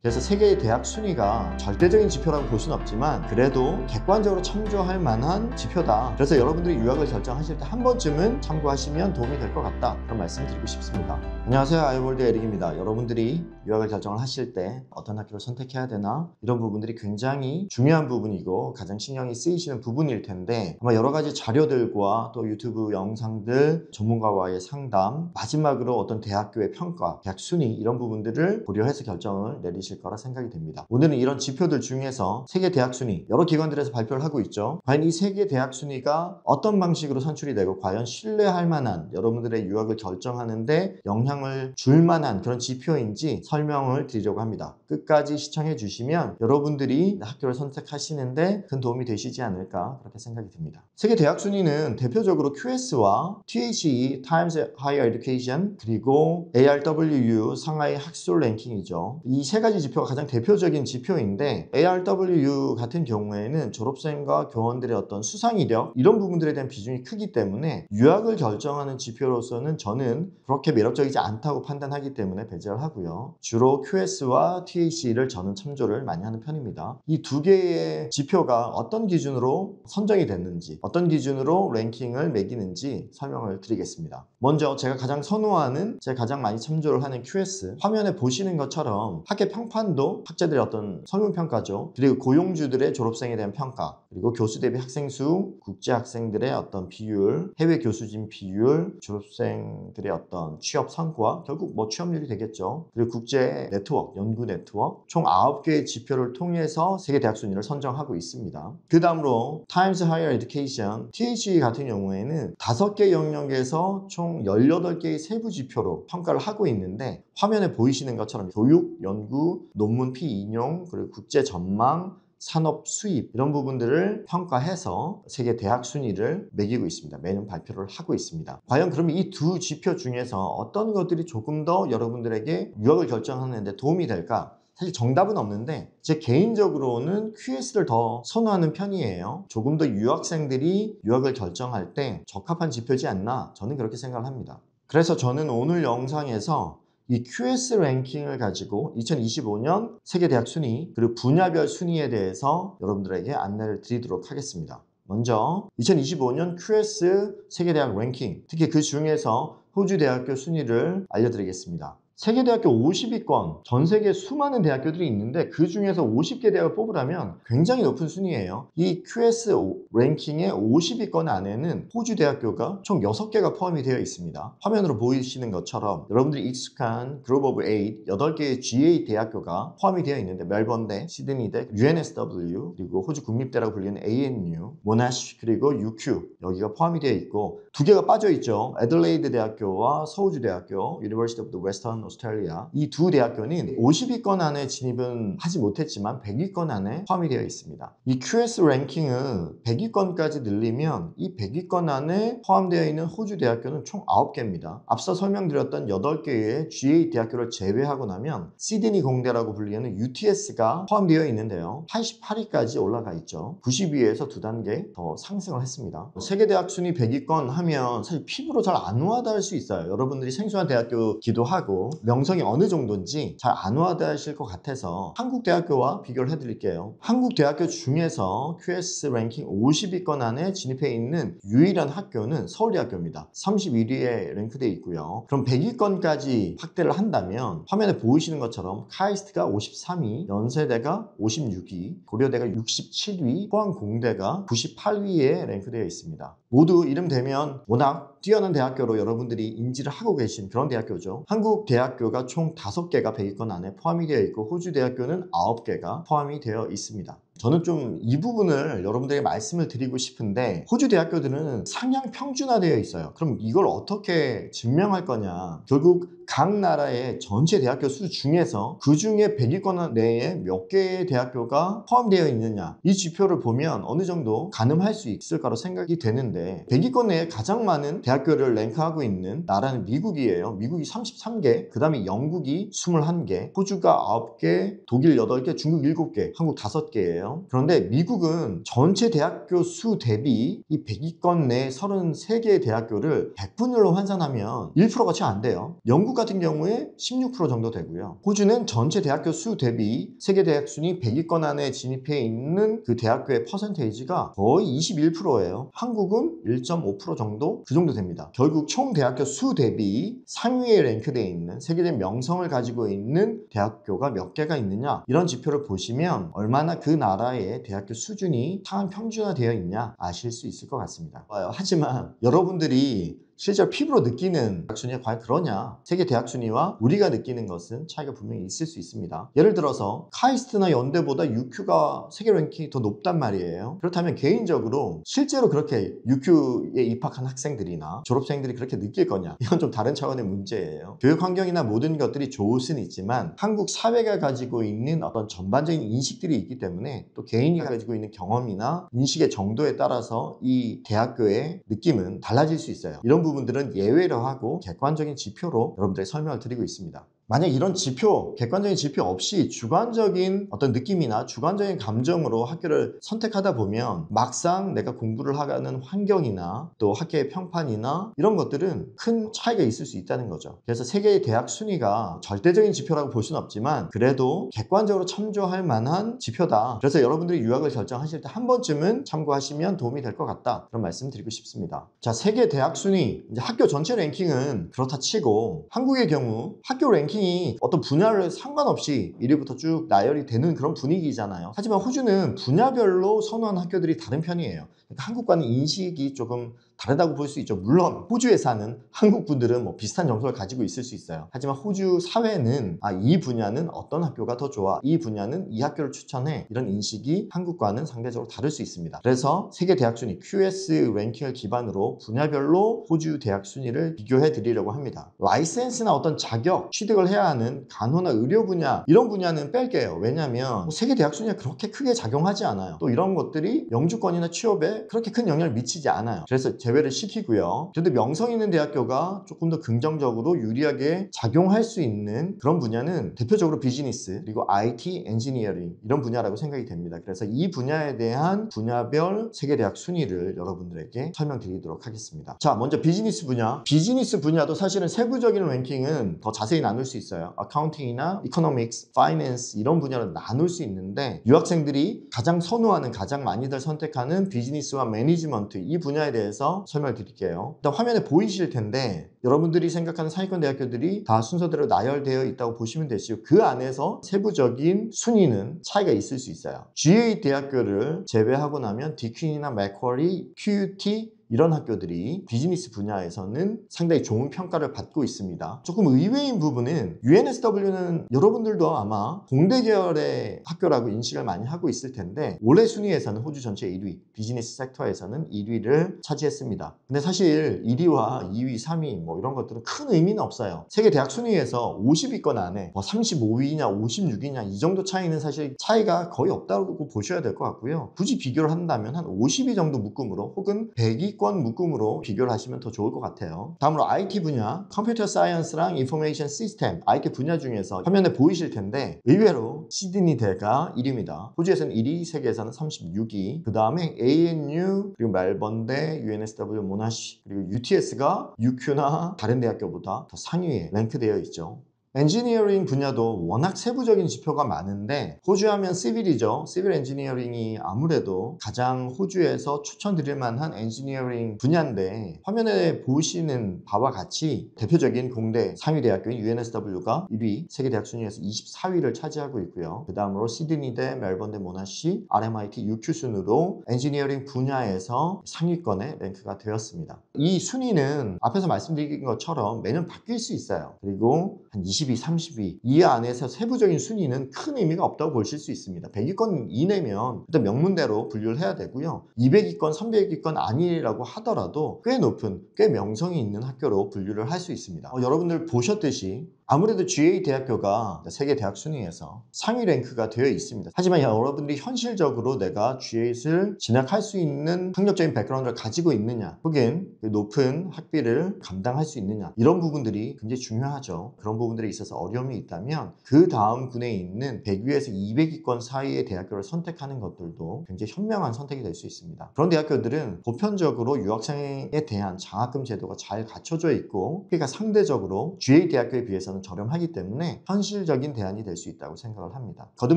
그래서 세계의 대학 순위가 절대적인 지표라고 볼 수는 없지만 그래도 객관적으로 참조할 만한 지표다. 그래서 여러분들이 유학을 결정하실 때 한 번쯤은 참고하시면 도움이 될 것 같다. 그런 말씀 드리고 싶습니다. 안녕하세요. 아이월드 에릭입니다. 여러분들이 유학을 결정을 하실 때 어떤 학교를 선택해야 되나 이런 부분들이 굉장히 중요한 부분이고 가장 신경이 쓰이시는 부분일 텐데 아마 여러 가지 자료들과 또 유튜브 영상들, 전문가와의 상담, 마지막으로 어떤 대학교의 평가, 대학 순위 이런 부분들을 고려해서 결정을 내리실 거라 생각이 됩니다. 오늘은 이런 지표들 중에서 세계 대학 순위 여러 기관들에서 발표를 하고 있죠. 과연 이 세계 대학 순위가 어떤 방식으로 산출이 되고 과연 신뢰할 만한 여러분들의 유학을 결정하는데 영향을 줄 만한 그런 지표인지 설명을 드리려고 합니다. 끝까지 시청해 주시면 여러분들이 학교를 선택하시는데 큰 도움이 되시지 않을까 그렇게 생각이 듭니다. 세계 대학 순위는 대표적으로 QS와 THE, Times Higher Education, 그리고 ARWU, 상하이 학술 랭킹이죠. 이 세 가지 지표가 가장 대표적인 지표인데 ARWU 같은 경우에는 졸업생과 교원들의 어떤 수상 이력 이런 부분들에 대한 비중이 크기 때문에 유학을 결정하는 지표로서는 저는 그렇게 매력적이지 않다고 판단하기 때문에 배제를 하고요. 주로 QS와 THE를 저는 참조를 많이 하는 편입니다. 이 두 개의 지표가 어떤 기준으로 선정이 됐는지 어떤 기준으로 랭킹을 매기는지 설명을 드리겠습니다. 먼저 제가 가장 선호하는, 제가 가장 많이 참조를 하는 QS, 화면에 보시는 것처럼 학계 평판도 학자들의 어떤 설문평가죠. 그리고 고용주들의 졸업생에 대한 평가, 그리고 교수 대비 학생 수, 국제 학생들의 어떤 비율, 해외 교수진 비율, 졸업생들의 어떤 취업 성과, 결국 뭐 취업률이 되겠죠. 그리고 국제 네트워크, 연구 네트워크, 총 9개의 지표를 통해서 세계 대학 순위를 선정하고 있습니다. 그 다음으로 Times Higher Education, THE 같은 경우에는 5개 영역에서 총 18개의 세부 지표로 평가를 하고 있는데 화면에 보이시는 것처럼 교육, 연구, 논문 피인용, 그리고 국제 전망, 산업 수입 이런 부분들을 평가해서 세계 대학 순위를 매기고 있습니다. 매년 발표를 하고 있습니다. 과연 그러면 이 두 지표 중에서 어떤 것들이 조금 더 여러분들에게 유학을 결정하는 데 도움이 될까? 사실 정답은 없는데 제 개인적으로는 QS를 더 선호하는 편이에요. 조금 더 유학생들이 유학을 결정할 때 적합한 지표지 않나 저는 그렇게 생각을 합니다. 그래서 저는 오늘 영상에서 이 QS 랭킹을 가지고 2025년 세계대학 순위 그리고 분야별 순위에 대해서 여러분들에게 안내를 드리도록 하겠습니다. 먼저 2025년 QS 세계대학 랭킹, 특히 그 중에서 호주 대학교 순위를 알려드리겠습니다. 세계대학교 50위권, 전 세계 수많은 대학교들이 있는데 그 중에서 50개 대학을 뽑으라면 굉장히 높은 순위예요. 이 QS 랭킹의 50위권 안에는 호주 대학교가 총 6개가 포함이 되어 있습니다. 화면으로 보이시는 것처럼 여러분들이 익숙한 그룹 오브 8, 8개의 GA 대학교가 포함이 되어 있는데 멜번대, 시드니대, UNSW, 그리고 호주 국립대라고 불리는 ANU, 모나쉬, 그리고 UQ 여기가 포함이 되어 있고 2개가 빠져 있죠. 애들레이드 대학교와 서우주 대학교, University of the Western Australia. 이 두 대학교는 50위권 안에 진입은 하지 못했지만 100위권 안에 포함이 되어 있습니다. 이 QS 랭킹은 100위권까지 늘리면 이 100위권 안에 포함되어 있는 호주 대학교는 총 9개입니다. 앞서 설명드렸던 8개의 GA 대학교를 제외하고 나면 시드니 공대라고 불리는 UTS가 포함되어 있는데요. 88위까지 올라가 있죠. 90위에서 2단계 더 상승을 했습니다. 세계대학 순위 100위권 하면 사실 피부로 잘 안 와닿을 수 있어요. 여러분들이 생소한 대학교기도 하고 명성이 어느 정도인지 잘 안 와닿으실 것 같아서 한국 대학교와 비교를 해드릴게요. 한국 대학교 중에서 QS 랭킹 50위권 안에 진입해 있는 유일한 학교는 서울대학교입니다. 31위에 랭크되어 있고요. 그럼 100위권까지 확대를 한다면 화면에 보이시는 것처럼 카이스트가 53위, 연세대가 56위, 고려대가 67위, 포항공대가 98위에 랭크되어 있습니다. 모두 이름 대면 워낙 뛰어난 대학교로 여러분들이 인지를 하고 계신 그런 대학교죠. 한국 대학교가 총 5개가 100위권 안에 포함이 되어 있고 호주 대학교는 9개가 포함이 되어 있습니다. 저는 좀 이 부분을 여러분들에게 말씀을 드리고 싶은데 호주 대학교들은 상향 평준화되어 있어요. 그럼 이걸 어떻게 증명할 거냐? 결국 각 나라의 전체 대학교 수 중에서 그 중에 100위권 내에 몇 개의 대학교가 포함되어 있느냐 이 지표를 보면 어느 정도 가늠할 수 있을 거라고 생각이 되는데 100위권 내에 가장 많은 대학교를 랭크하고 있는 나라는 미국이에요. 미국이 33개, 그 다음에 영국이 21개, 호주가 9개, 독일 8개, 중국 7개, 한국 5개예요. 말이에요. 그런데 미국은 전체 대학교 수 대비 이 100위권 내 33개의 대학교를 100분율로 환산하면 1%가 채 안 돼요. 영국 같은 경우에 16% 정도 되고요. 호주는 전체 대학교 수 대비 세계 대학 순위 100위권 안에 진입해 있는 그 대학교의 퍼센테이지가 거의 21%예요. 한국은 1.5% 정도? 그 정도 됩니다. 결국 총 대학교 수 대비 상위에 랭크되어 있는 세계적 명성을 가지고 있는 대학교가 몇 개가 있느냐, 이런 지표를 보시면 얼마나 그 나라의 대학교 수준이 상한 평준화되어 있냐 아실 수 있을 것 같습니다. 하지만 여러분들이 실제로 피부로 느끼는 대학 순위가 과연 그러냐? 세계 대학 순위와 우리가 느끼는 것은 차이가 분명히 있을 수 있습니다. 예를 들어서 카이스트나 연대보다 UQ가 세계 랭킹이 더 높단 말이에요. 그렇다면 개인적으로 실제로 그렇게 UQ에 입학한 학생들이나 졸업생들이 그렇게 느낄 거냐? 이건 좀 다른 차원의 문제예요. 교육 환경이나 모든 것들이 좋을 수는 있지만 한국 사회가 가지고 있는 어떤 전반적인 인식들이 있기 때문에 또 개인이 가지고 있는 경험이나 인식의 정도에 따라서 이 대학교의 느낌은 달라질 수 있어요. 이런 부분들은 예외로 하고 객관적인 지표로 여러분들에게 설명을 드리고 있습니다. 만약 이런 지표, 객관적인 지표 없이 주관적인 어떤 느낌이나 주관적인 감정으로 학교를 선택하다 보면 막상 내가 공부를 하는 환경이나 또 학교의 평판이나 이런 것들은 큰 차이가 있을 수 있다는 거죠. 그래서 세계의 대학 순위가 절대적인 지표라고 볼 수는 없지만 그래도 객관적으로 참조할 만한 지표다. 그래서 여러분들이 유학을 결정하실 때 한 번쯤은 참고하시면 도움이 될 것 같다. 그런 말씀 드리고 싶습니다. 자, 세계 대학 순위, 이제 학교 전체 랭킹은 그렇다 치고 한국의 경우 학교 랭킹 어떤 분야를 상관없이 1위부터 쭉 나열이 되는 그런 분위기잖아요. 하지만 호주는 분야별로 선호하는 학교들이 다른 편이에요. 그러니까 한국과는 인식이 조금 다르다고 볼 수 있죠. 물론 호주에 사는 한국 분들은 뭐 비슷한 정서를 가지고 있을 수 있어요. 하지만 호주 사회는 이 분야는 어떤 학교가 더 좋아, 이 분야는 이 학교를 추천해, 이런 인식이 한국과는 상대적으로 다를 수 있습니다. 그래서 세계 대학 순위 QS 랭킹을 기반으로 분야별로 호주 대학 순위를 비교해 드리려고 합니다. 라이센스나 어떤 자격 취득을 해야 하는 간호나 의료 분야, 이런 분야는 뺄게요. 왜냐하면 세계 대학 순위가 그렇게 크게 작용하지 않아요. 또 이런 것들이 영주권이나 취업에 그렇게 큰 영향을 미치지 않아요. 그래서 제외를 시키고요. 그래도 명성 있는 대학교가 조금 더 긍정적으로 유리하게 작용할 수 있는 그런 분야는 대표적으로 비즈니스, 그리고 IT, 엔지니어링, 이런 분야라고 생각이 됩니다. 그래서 이 분야에 대한 분야별 세계 대학 순위를 여러분들에게 설명드리도록 하겠습니다. 자, 먼저 비즈니스 분야. 비즈니스 분야도 사실은 세부적인 랭킹은 더 자세히 나눌 수 있어요. 어카운팅이나 이코노믹스, 파이낸스, 이런 분야를 나눌 수 있는데 유학생들이 가장 선호하는, 가장 많이들 선택하는 비즈니스와 매니지먼트, 이 분야에 대해서 설명을 드릴게요. 일단 화면에 보이실 텐데 여러분들이 생각하는 상위권 대학교들이 다 순서대로 나열되어 있다고 보시면 되시고 그 안에서 세부적인 순위는 차이가 있을 수 있어요. GA 대학교를 제외하고 나면 디퀸이나 맥쿼리, QUT, 이런 학교들이 비즈니스 분야에서는 상당히 좋은 평가를 받고 있습니다. 조금 의외인 부분은 UNSW는 여러분들도 아마 공대 계열의 학교라고 인식을 많이 하고 있을 텐데 올해 순위에서는 호주 전체 1위, 비즈니스 섹터에서는 1위를 차지했습니다. 근데 사실 1위와 2위, 3위 뭐 이런 것들은 큰 의미는 없어요. 세계 대학 순위에서 50위권 안에 35위냐 56위냐 이 정도 차이는 사실 차이가 거의 없다고 보셔야 될 것 같고요. 굳이 비교를 한다면 한 50위 정도 묶음으로 혹은 100위권 묶음으로 비교를 하시면 더 좋을 것 같아요. 다음으로 IT 분야, 컴퓨터 사이언스랑 인포메이션 시스템, IT 분야 중에서 화면에 보이실 텐데 의외로 시드니 대가 1위입니다. 호주에서는 1위, 세계에서는 36위. 그 다음에 ANU, 그리고 멜번대, UNSW, 모나시, 그리고 UTS가 UQ나 다른 대학교보다 더 상위에 랭크되어 있죠. 엔지니어링 분야도 워낙 세부적인 지표가 많은데 호주 하면 시빌이죠. 시빌 엔지니어링이 아무래도 가장 호주에서 추천드릴 만한 엔지니어링 분야인데 화면에 보시는 바와 같이 대표적인 공대 상위 대학교인 UNSW가 1위, 세계대학 순위에서 24위를 차지하고 있고요. 그 다음으로 시드니대, 멜번대, 모나시, RMIT, UQ 순으로 엔지니어링 분야에서 상위권에 랭크가 되었습니다. 이 순위는 앞에서 말씀드린 것처럼 매년 바뀔 수 있어요. 그리고 한 20위, 30위 이 안에서 세부적인 순위는 큰 의미가 없다고 보실 수 있습니다. 100위권 이내면 일단 명문대로 분류를 해야 되고요. 200위권, 300위권 아니라고 하더라도 꽤 높은, 꽤 명성이 있는 학교로 분류를 할 수 있습니다. 여러분들 보셨듯이 아무래도 GA 대학교가 세계 대학 순위에서 상위 랭크가 되어 있습니다. 하지만 여러분들이 현실적으로 내가 GA를 진학할 수 있는 학력적인 백그라운드를 가지고 있느냐, 혹은 높은 학비를 감당할 수 있느냐, 이런 부분들이 굉장히 중요하죠. 그런 부분들에 있어서 어려움이 있다면 그 다음 군에 있는 100위에서 200위권 사이의 대학교를 선택하는 것들도 굉장히 현명한 선택이 될 수 있습니다. 그런 대학교들은 보편적으로 유학생에 대한 장학금 제도가 잘 갖춰져 있고, 그러니까 상대적으로 GA 대학교에 비해서는 저렴하기 때문에 현실적인 대안이 될 수 있다고 생각을 합니다. 거듭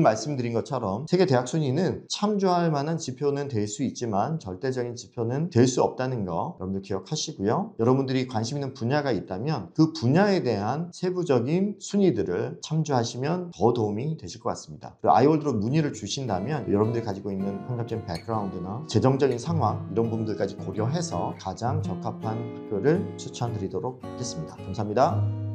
말씀드린 것처럼 세계 대학 순위는 참조할 만한 지표는 될 수 있지만 절대적인 지표는 될 수 없다는 거 여러분들 기억하시고요. 여러분들이 관심 있는 분야가 있다면 그 분야에 대한 세부적인 순위들을 참조하시면 더 도움이 되실 것 같습니다. 그리고 아이월드로 문의를 주신다면 여러분들이 가지고 있는 학력적인 백그라운드나 재정적인 상황, 이런 부분들까지 고려해서 가장 적합한 학교를 추천드리도록 하겠습니다. 감사합니다.